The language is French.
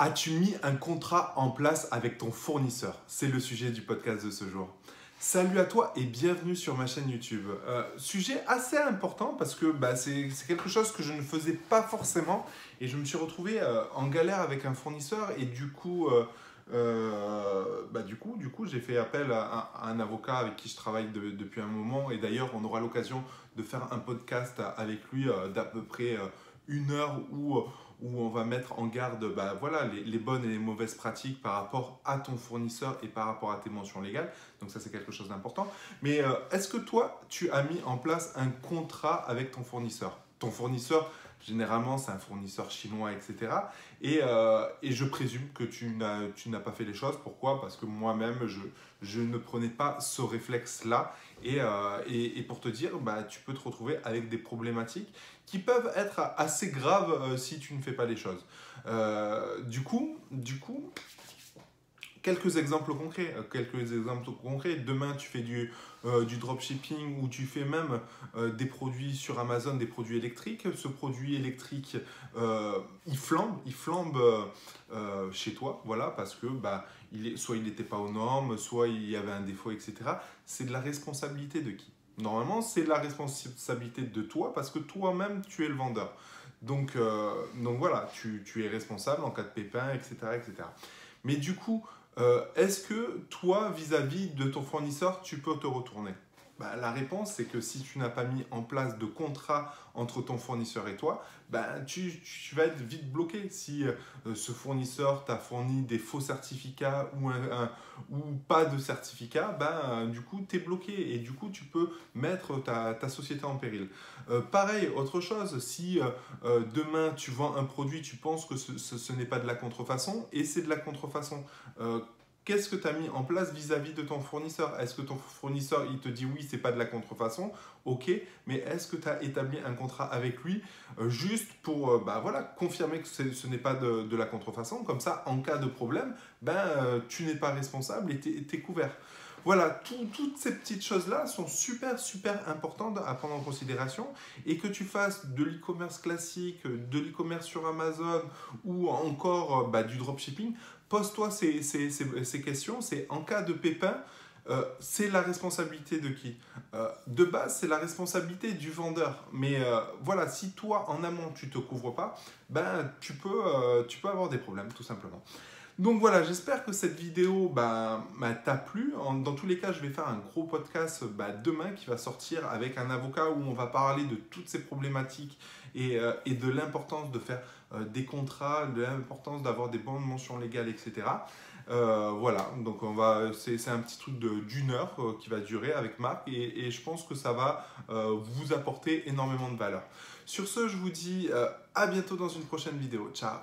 As-tu mis un contrat en place avec ton fournisseur? C'est le sujet du podcast de ce jour. Salut à toi et bienvenue sur ma chaîne YouTube. Sujet assez important parce que c'est quelque chose que je ne faisais pas forcément et je me suis retrouvé en galère avec un fournisseur et du coup j'ai fait appel à un avocat avec qui je travaille depuis un moment et d'ailleurs on aura l'occasion de faire un podcast avec lui d'à peu près une heure où on va mettre en garde voilà, les bonnes et les mauvaises pratiques par rapport à ton fournisseur et par rapport à tes mentions légales. Donc ça, c'est quelque chose d'important. Mais est-ce que toi, tu as mis en place un contrat avec ton fournisseur? Ton fournisseur, généralement, c'est un fournisseur chinois, etc. Et je présume que tu n'as pas fait les choses. Pourquoi? Parce que moi-même, je ne prenais pas ce réflexe-là. Et pour te dire, tu peux te retrouver avec des problématiques qui peuvent être assez graves si tu ne fais pas les choses. Du coup, quelques exemples concrets. Demain, tu fais du dropshipping ou tu fais même des produits sur Amazon, des produits électriques. Ce produit électrique, il flambe chez toi, voilà, parce que soit il n'était pas aux normes, soit il y avait un défaut, etc. C'est de la responsabilité de qui? Normalement, c'est la responsabilité de toi parce que toi-même, tu es le vendeur. Donc voilà, tu es responsable en cas de pépin, etc., etc. Mais du coup, est-ce que toi, vis-à-vis de ton fournisseur, tu peux te retourner? La réponse, c'est que si tu n'as pas mis en place de contrat entre ton fournisseur et toi, tu vas être vite bloqué. Si ce fournisseur t'a fourni des faux certificats ou pas de certificat, du coup, tu es bloqué et du coup, tu peux mettre ta société en péril. Pareil, autre chose, si demain tu vends un produit, tu penses que ce n'est pas de la contrefaçon et c'est de la contrefaçon. Qu'est-ce que tu as mis en place vis-à-vis de ton fournisseur? Est-ce que ton fournisseur, il te dit oui, c'est pas de la contrefaçon? Ok, mais est-ce que tu as établi un contrat avec lui juste pour voilà, confirmer que ce n'est pas de la contrefaçon? Comme ça, en cas de problème, tu n'es pas responsable et tu es couvert. Voilà, toutes ces petites choses-là sont super, super importantes à prendre en considération et que tu fasses de l'e-commerce classique, de l'e-commerce sur Amazon ou encore du dropshipping, pose-toi ces questions. C'est en cas de pépin, c'est la responsabilité de qui? De base, c'est la responsabilité du vendeur. Mais voilà, si toi, en amont, tu ne te couvres pas, tu peux avoir des problèmes, tout simplement. Donc voilà, j'espère que cette vidéo t'a plu. Dans tous les cas, je vais faire un gros podcast demain qui va sortir avec un avocat où on va parler de toutes ces problématiques et de l'importance de faire des contrats, de l'importance d'avoir des bonnes mentions légales, etc. Voilà, donc c'est un petit truc d'une heure qui va durer avec Marc et je pense que ça va vous apporter énormément de valeur. Sur ce, je vous dis à bientôt dans une prochaine vidéo. Ciao!